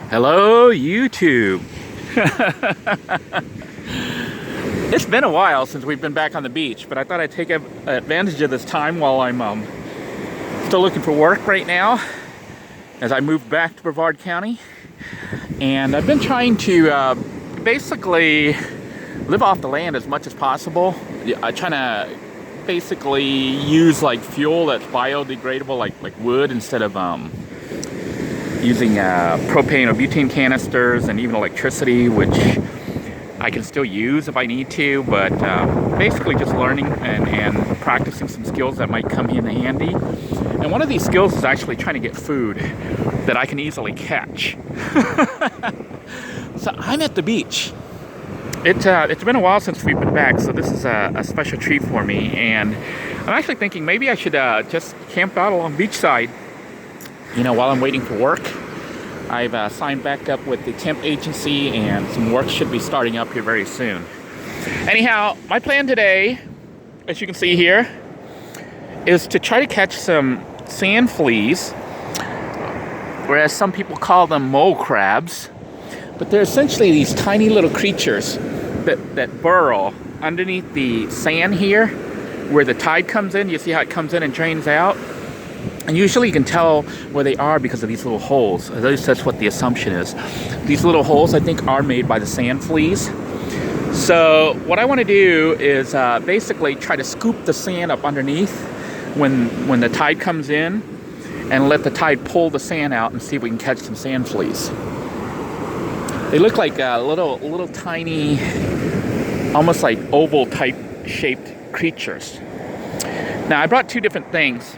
Hello, YouTube. It's been a while since we've been back on the beach, but I thought I'd take advantage of this time while I'm still looking for work right now as I move back to Brevard County. And I've been trying to basically live off the land as much as possible. I'm trying to basically use like fuel that's biodegradable, like wood, instead of using propane or butane canisters, and even electricity, which I can still use if I need to, but basically just learning and practicing some skills that might come in handy. And one of these skills is actually trying to get food that I can easily catch. So I'm at the beach. It's been a while since we've been back, so this is a special treat for me, and I'm actually thinking maybe I should just camp out along beachside, while I'm waiting for work. I've signed back up with the temp agency, and some work should be starting up here very soon. Anyhow, my plan today, as you can see here, is to try to catch some sand fleas, whereas some people call them mole crabs. But they're essentially these tiny little creatures that burrow underneath the sand here, where the tide comes in. You see how it comes in and drains out? And usually you can tell where they are because of these little holes. At least that's what the assumption is. These little holes, I think, are made by the sand fleas. So what I want to do is basically try to scoop the sand up underneath when the tide comes in, and let the tide pull the sand out and see if we can catch some sand fleas. They look like little tiny, almost like oval type shaped creatures. Now I brought two different things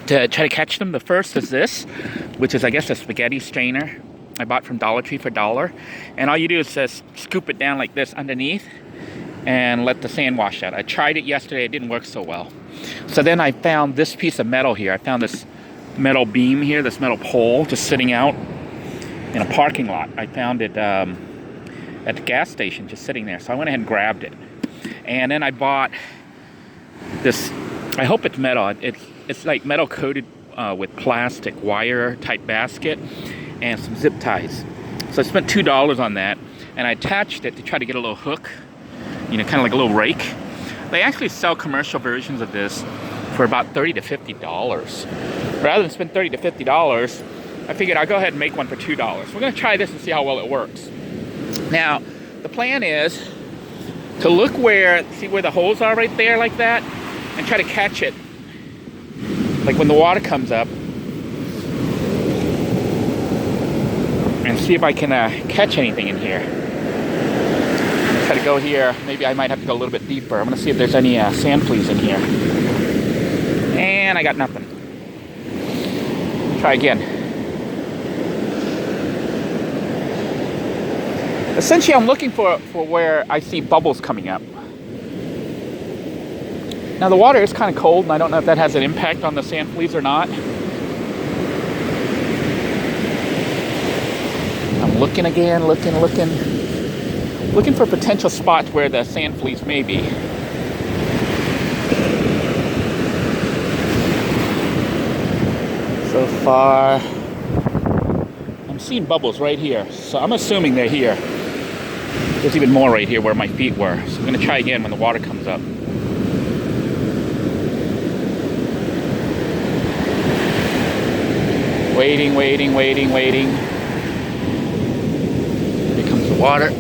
to try to catch them. The first is this, which is, I guess, a spaghetti strainer I bought from Dollar Tree for $1. And all you do is just scoop it down like this underneath and let the sand wash out. I tried it yesterday, it didn't work so well. So then I found this piece of metal here. I found this metal beam here, this metal pole just sitting out in a parking lot. I found it at the gas station, just sitting there. So I went ahead and grabbed it. And then I bought this, I hope it's metal. It's like metal coated with plastic wire type basket and some zip ties. So I spent $2 on that, and I attached it to try to get a little hook, kind of like a little rake. They actually sell commercial versions of this for about $30 to $50. Rather than spend $30 to $50, I figured I'll go ahead and make one for $2. We're going to try this and see how well it works. Now, the plan is to look see where the holes are right there like that, and try to catch it like when the water comes up, and see if I can catch anything in here. Try to go here. Maybe I might have to go a little bit deeper. I'm going to see if there's any sand fleas in here. And I got nothing. Try again. Essentially, I'm looking for where I see bubbles coming up. Now, the water is kind of cold, and I don't know if that has an impact on the sand fleas or not. I'm looking again, looking for potential spots where the sand fleas may be. So far, I'm seeing bubbles right here, so I'm assuming they're here. There's even more right here where my feet were, so I'm going to try again when the water comes up. Waiting. Here comes the water.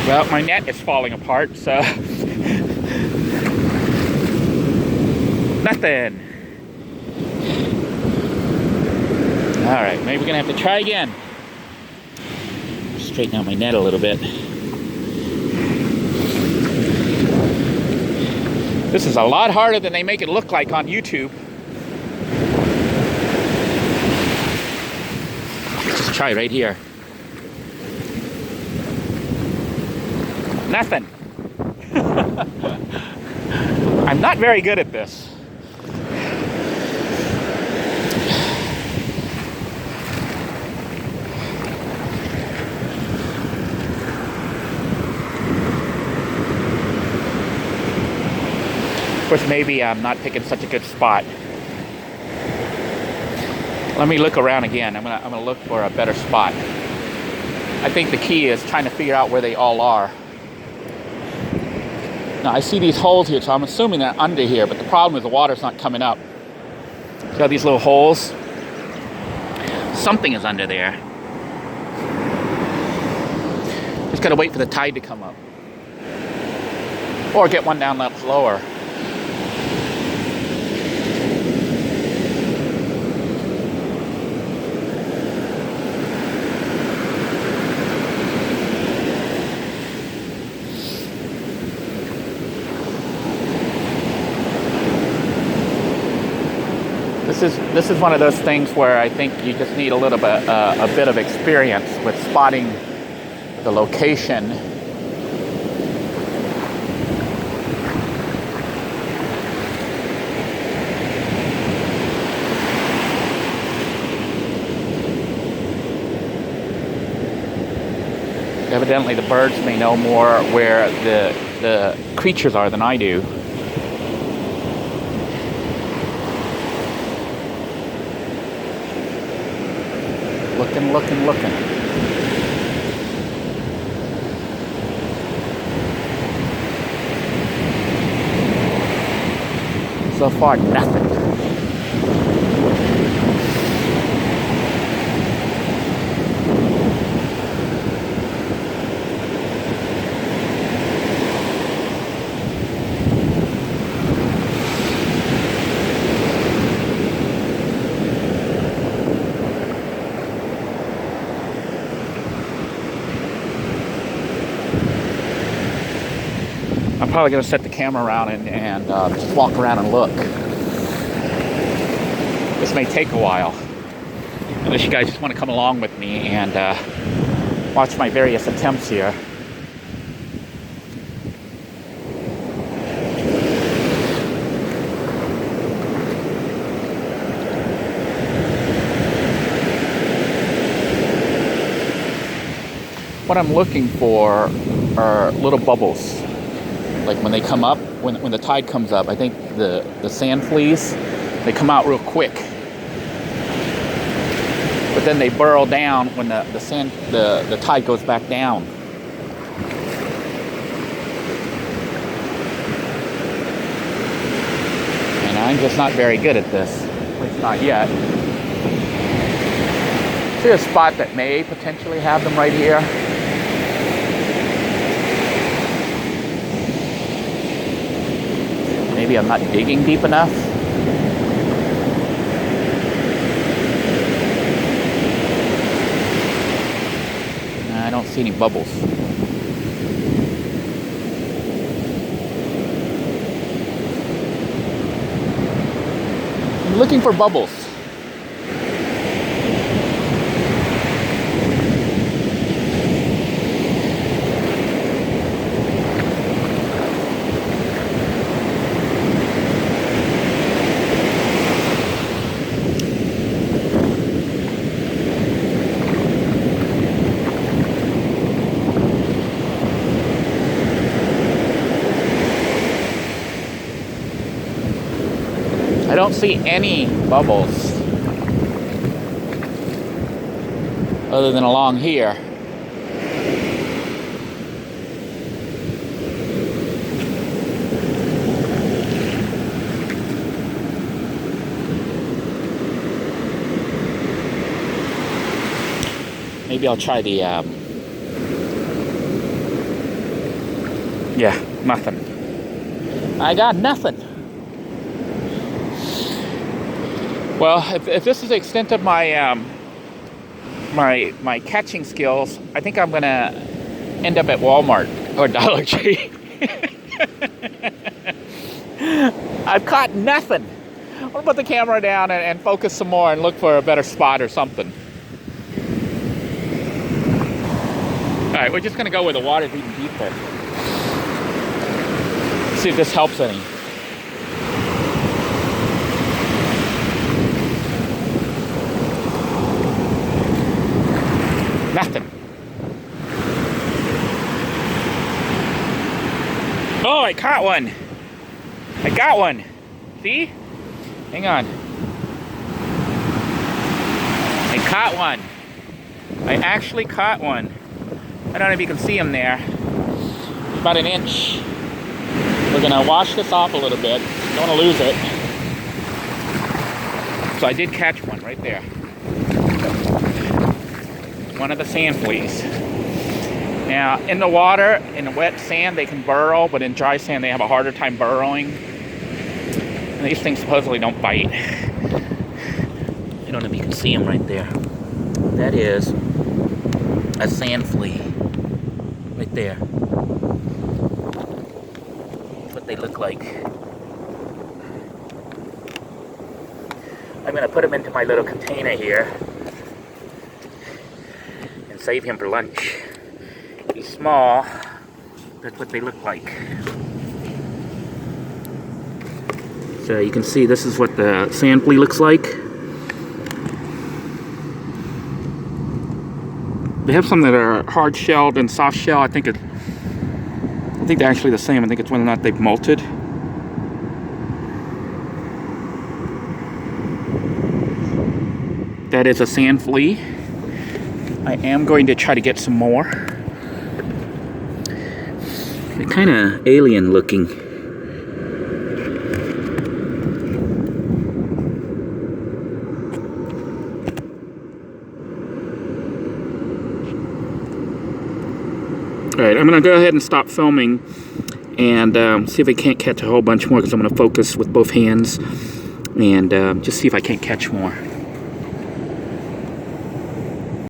Well, my net is falling apart, so nothing. All right, maybe we're gonna have to try again. Straighten out my net a little bit. This is a lot harder than they make it look like on YouTube. Just try right here. Nothing. I'm not very good at this. Of course, maybe I'm not picking such a good spot. Let me look around again. I'm gonna look for a better spot. I think the key is trying to figure out where they all are. Now I see these holes here, so I'm assuming they're under here, but the problem is the water's not coming up. See how these little holes? Something is under there. Just gotta wait for the tide to come up. Or get one down that's lower. This is one of those things where I think you just need a little bit a bit of experience with spotting the location. Evidently the birds may know more where the creatures are than I do. Looking. So far, nothing. I'm probably going to set the camera around and just walk around and look. This may take a while, unless you guys just want to come along with me and watch my various attempts here. What I'm looking for are little bubbles. Like when they come up, when the tide comes up, I think the sand fleas, they come out real quick. But then they burrow down when the tide goes back down. And I'm just not very good at this. At least not yet. See a spot that may potentially have them right here. Maybe I'm not digging deep enough. I don't see any bubbles. I'm looking for bubbles. I don't see any bubbles other than along here. Maybe I'll try the yeah, nothing. I got nothing. Well, if this is the extent of my my catching skills, I think I'm gonna end up at Walmart or Dollar Tree. I've caught nothing. I'm gonna put the camera down and focus some more and look for a better spot or something. All right, we're just gonna go where the water's even deeper. See if this helps any. Nothing. Oh, I caught one. I got one. See? Hang on. I caught one. I actually caught one. I don't know if you can see him there. It's about an inch. We're gonna wash this off a little bit. Don't wanna lose it. So I did catch one right there. One of the sand fleas. Now, in the water, in the wet sand, they can burrow, but in dry sand, they have a harder time burrowing. And these things supposedly don't bite. I don't know if you can see them right there. That is a sand flea. Right there. That's what they look like. I'm going to put him into my little container here and save him for lunch. He's small. That's what they look like. So you can see this is what the sand flea looks like. They have some that are hard shelled and soft shell. I think they're actually the same. I think it's whether or not they've molted. That is a sand flea. I am going to try to get some more. They're kind of alien looking. Alright, I'm going to go ahead and stop filming and see if I can't catch a whole bunch more, because I'm going to focus with both hands and just see if I can't catch more.